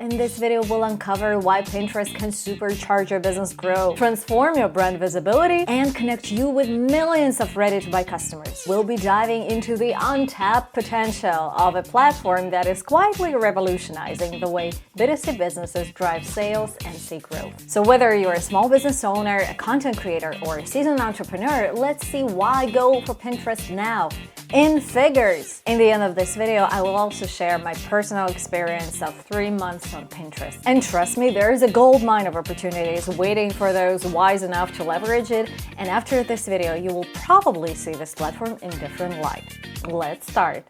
In this video, we'll uncover why Pinterest can supercharge your business growth, transform your brand visibility, and connect you with millions of ready-to-buy customers. We'll be diving into the untapped potential of a platform that is quietly revolutionizing the way B2C businesses drive sales and see growth. So whether you're a small business owner, a content creator, or a seasoned entrepreneur, let's see why go for Pinterest now in figures. In the end of this video, I will also share my personal experience of 3 months on Pinterest. And trust me, there is a goldmine of opportunities waiting for those wise enough to leverage it. And after this video, you will probably see this platform in different light. Let's start.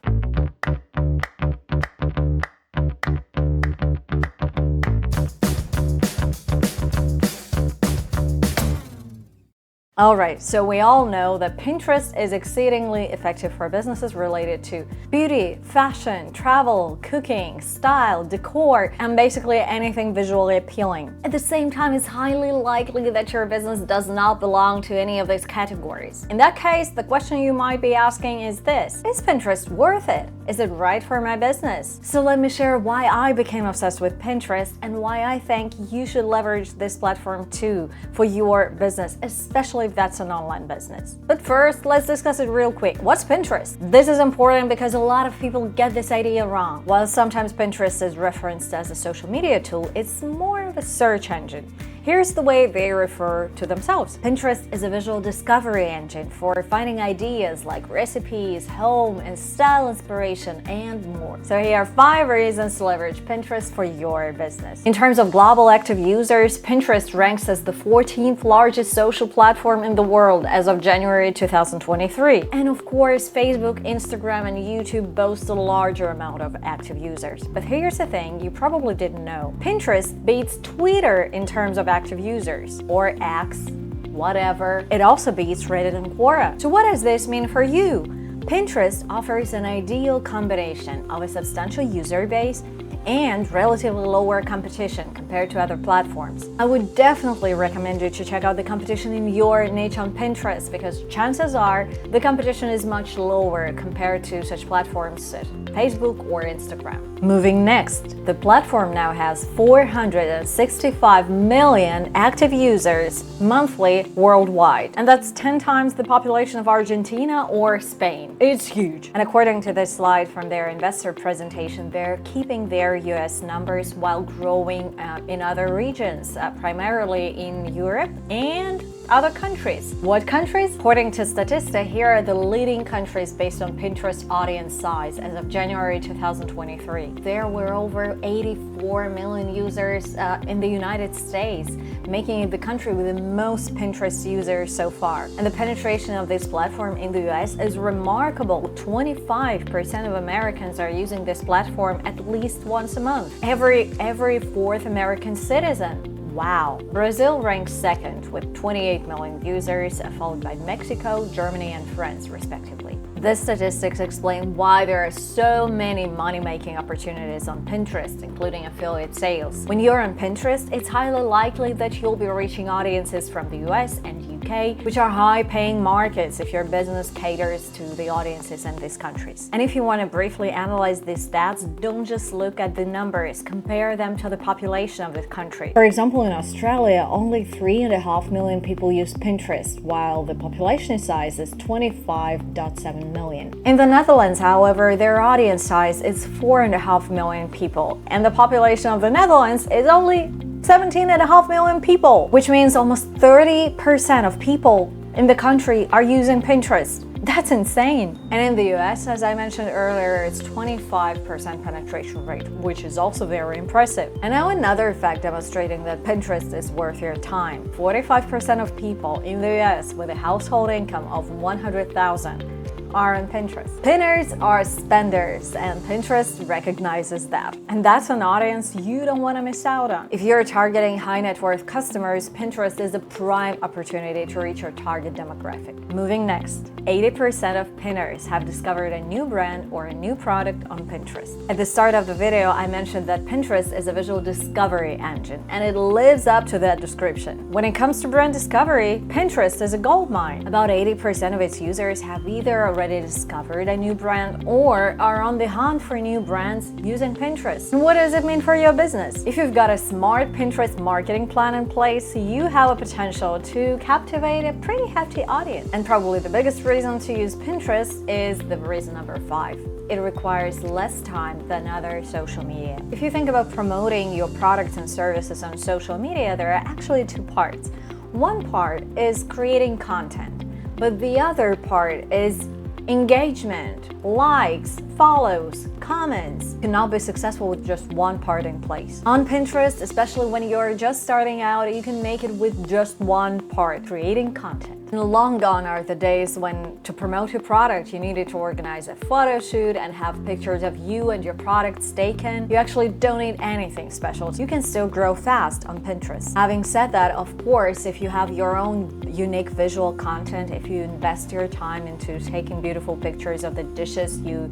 Alright, so we all know that Pinterest is exceedingly effective for businesses related to beauty, fashion, travel, cooking, style, decor, and basically anything visually appealing. At the same time, it's highly likely that your business does not belong to any of these categories. In that case, the question you might be asking is this: is Pinterest worth it? Is it right for my business? So let me share why I became obsessed with Pinterest and why I think you should leverage this platform too for your business, especially if that's an online business. But first, let's discuss it real quick. What's Pinterest? This is important because a lot of people get this idea wrong. While sometimes Pinterest is referenced as a social media tool, it's more of a search engine. Here's the way they refer to themselves. Pinterest is a visual discovery engine for finding ideas like recipes, home and style inspiration, and more. So here are 5 reasons to leverage Pinterest for your business. In terms of global active users, Pinterest ranks as the 14th largest social platform in the world as of January 2023. And of course, Facebook, Instagram, and YouTube boast a larger amount of active users. But here's the thing you probably didn't know. Pinterest beats Twitter in terms of active users, or X, whatever. It also beats Reddit and Quora. So what does this mean for you? Pinterest offers an ideal combination of a substantial user base and relatively lower competition compared to other platforms. I would definitely recommend you to check out the competition in your niche on Pinterest, because chances are the competition is much lower compared to such platforms as Facebook or Instagram. Moving next, the platform now has 465 million active users monthly worldwide, and that's 10 times the population of Argentina or Spain. It's huge. And according to this slide from their investor presentation, they're keeping their US numbers while growing in other regions, primarily in Europe and other countries. What countries? According to Statista, here are the leading countries based on Pinterest audience size as of January 2023. There were over 84 million users in the United States, making it the country with the most Pinterest users so far. And the penetration of this platform in the US is remarkable. 25% of Americans are using this platform at least once a month. Every fourth American citizen. Wow. Brazil ranks second with 28 million users, followed by Mexico, Germany, and France, respectively. These statistics explain why there are so many money-making opportunities on Pinterest, including affiliate sales. When you're on Pinterest, it's highly likely that you'll be reaching audiences from the US and UK, which are high-paying markets if your business caters to the audiences in these countries. And if you want to briefly analyze these stats, don't just look at the numbers, compare them to the population of the country. For example, in Australia, only 3.5 million people use Pinterest, while the population size is 25.7 million. In the Netherlands, however, their audience size is 4.5 million people, and the population of the Netherlands is only 17.5 million people, which means almost 30% of people in the country are using Pinterest. That's insane. And in the US, as I mentioned earlier, it's 25% penetration rate, which is also very impressive. And now another fact demonstrating that Pinterest is worth your time. 45% of people in the US with a household income of $100,000 are on Pinterest. Pinners are spenders, and Pinterest recognizes that. And that's an audience you don't want to miss out on. If you're targeting high net worth customers, Pinterest is a prime opportunity to reach your target demographic. Moving next, 80% of pinners have discovered a new brand or a new product on Pinterest. At the start of the video, I mentioned that Pinterest is a visual discovery engine, and it lives up to that description. When it comes to brand discovery, Pinterest is a goldmine. About 80% of its users have either already already discovered a new brand or are on the hunt for new brands using Pinterest. And what does it mean for your business? If you've got a smart Pinterest marketing plan in place, you have a potential to captivate a pretty hefty audience. And probably the biggest reason to use Pinterest is the reason number 5. It requires less time than other social media. If you think about promoting your products and services on social media, there are actually 2 parts. One part is creating content, but the other part is engagement, likes, follows, comments. You cannot be successful with just one part in place. On Pinterest, especially when you're just starting out, you can make it with just one part, creating content. And long gone are the days when, to promote your product, you needed to organize a photo shoot and have pictures of you and your products taken. You actually don't need anything special. You can still grow fast on Pinterest. Having said that, of course, if you have your own unique visual content, if you invest your time into taking beautiful pictures of the dishes you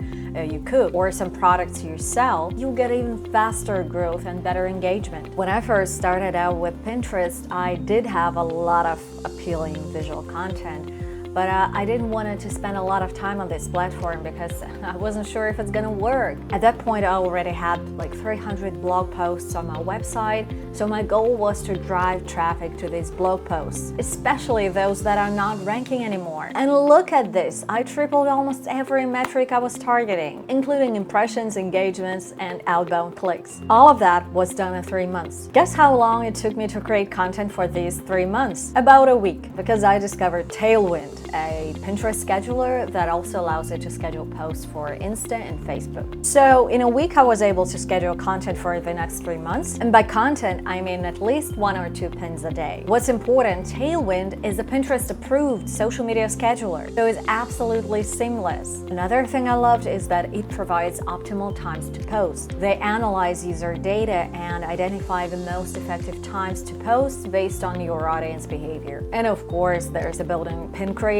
cook or some products you sell, you'll get even faster growth and better engagement. When I first started out with Pinterest, I did have a lot of appealing visual content, but I didn't want to spend a lot of time on this platform because I wasn't sure if it's gonna work. At that point, I already had like 300 blog posts on my website, so my goal was to drive traffic to these blog posts, especially those that are not ranking anymore. And look at this, I tripled almost every metric I was targeting, including impressions, engagements, and outbound clicks. All of that was done in 3 months. Guess how long it took me to create content for these 3 months? About a week, because I discovered Tailwind, a Pinterest scheduler that also allows you to schedule posts for Insta and Facebook. So in a week, I was able to schedule content for the next 3 months. And by content, I mean at least 1 or 2 pins a day. What's important, Tailwind is a Pinterest approved social media scheduler, so it's absolutely seamless. Another thing I loved is that it provides optimal times to post. They analyze user data and identify the most effective times to post based on your audience behavior. And of course, there's a built-in pin creator,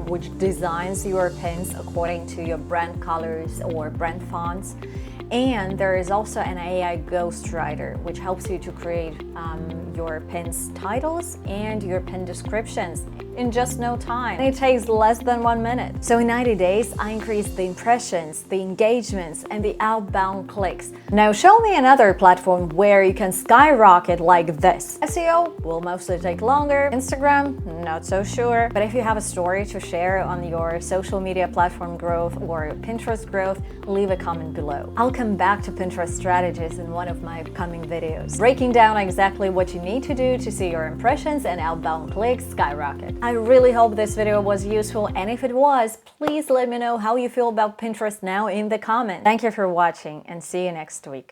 which designs your pins according to your brand colors or brand fonts. And there is also an AI ghostwriter, which helps you to create your pins titles and your pin descriptions in just no time. And it takes less than 1 minute. So in 90 days, I increased the impressions, the engagements, and the outbound clicks. Now show me another platform where you can skyrocket like this. SEO will mostly take longer. Instagram, not so sure. But if you have a story to share on your social media platform growth or Pinterest growth, leave a comment below. I'll come back to Pinterest strategies in one of my upcoming videos, breaking down exactly what you need to do to see your impressions and outbound clicks skyrocket. I really hope this video was useful, and if it was, please let me know how you feel about Pinterest now in the comments. Thank you for watching, and see you next week.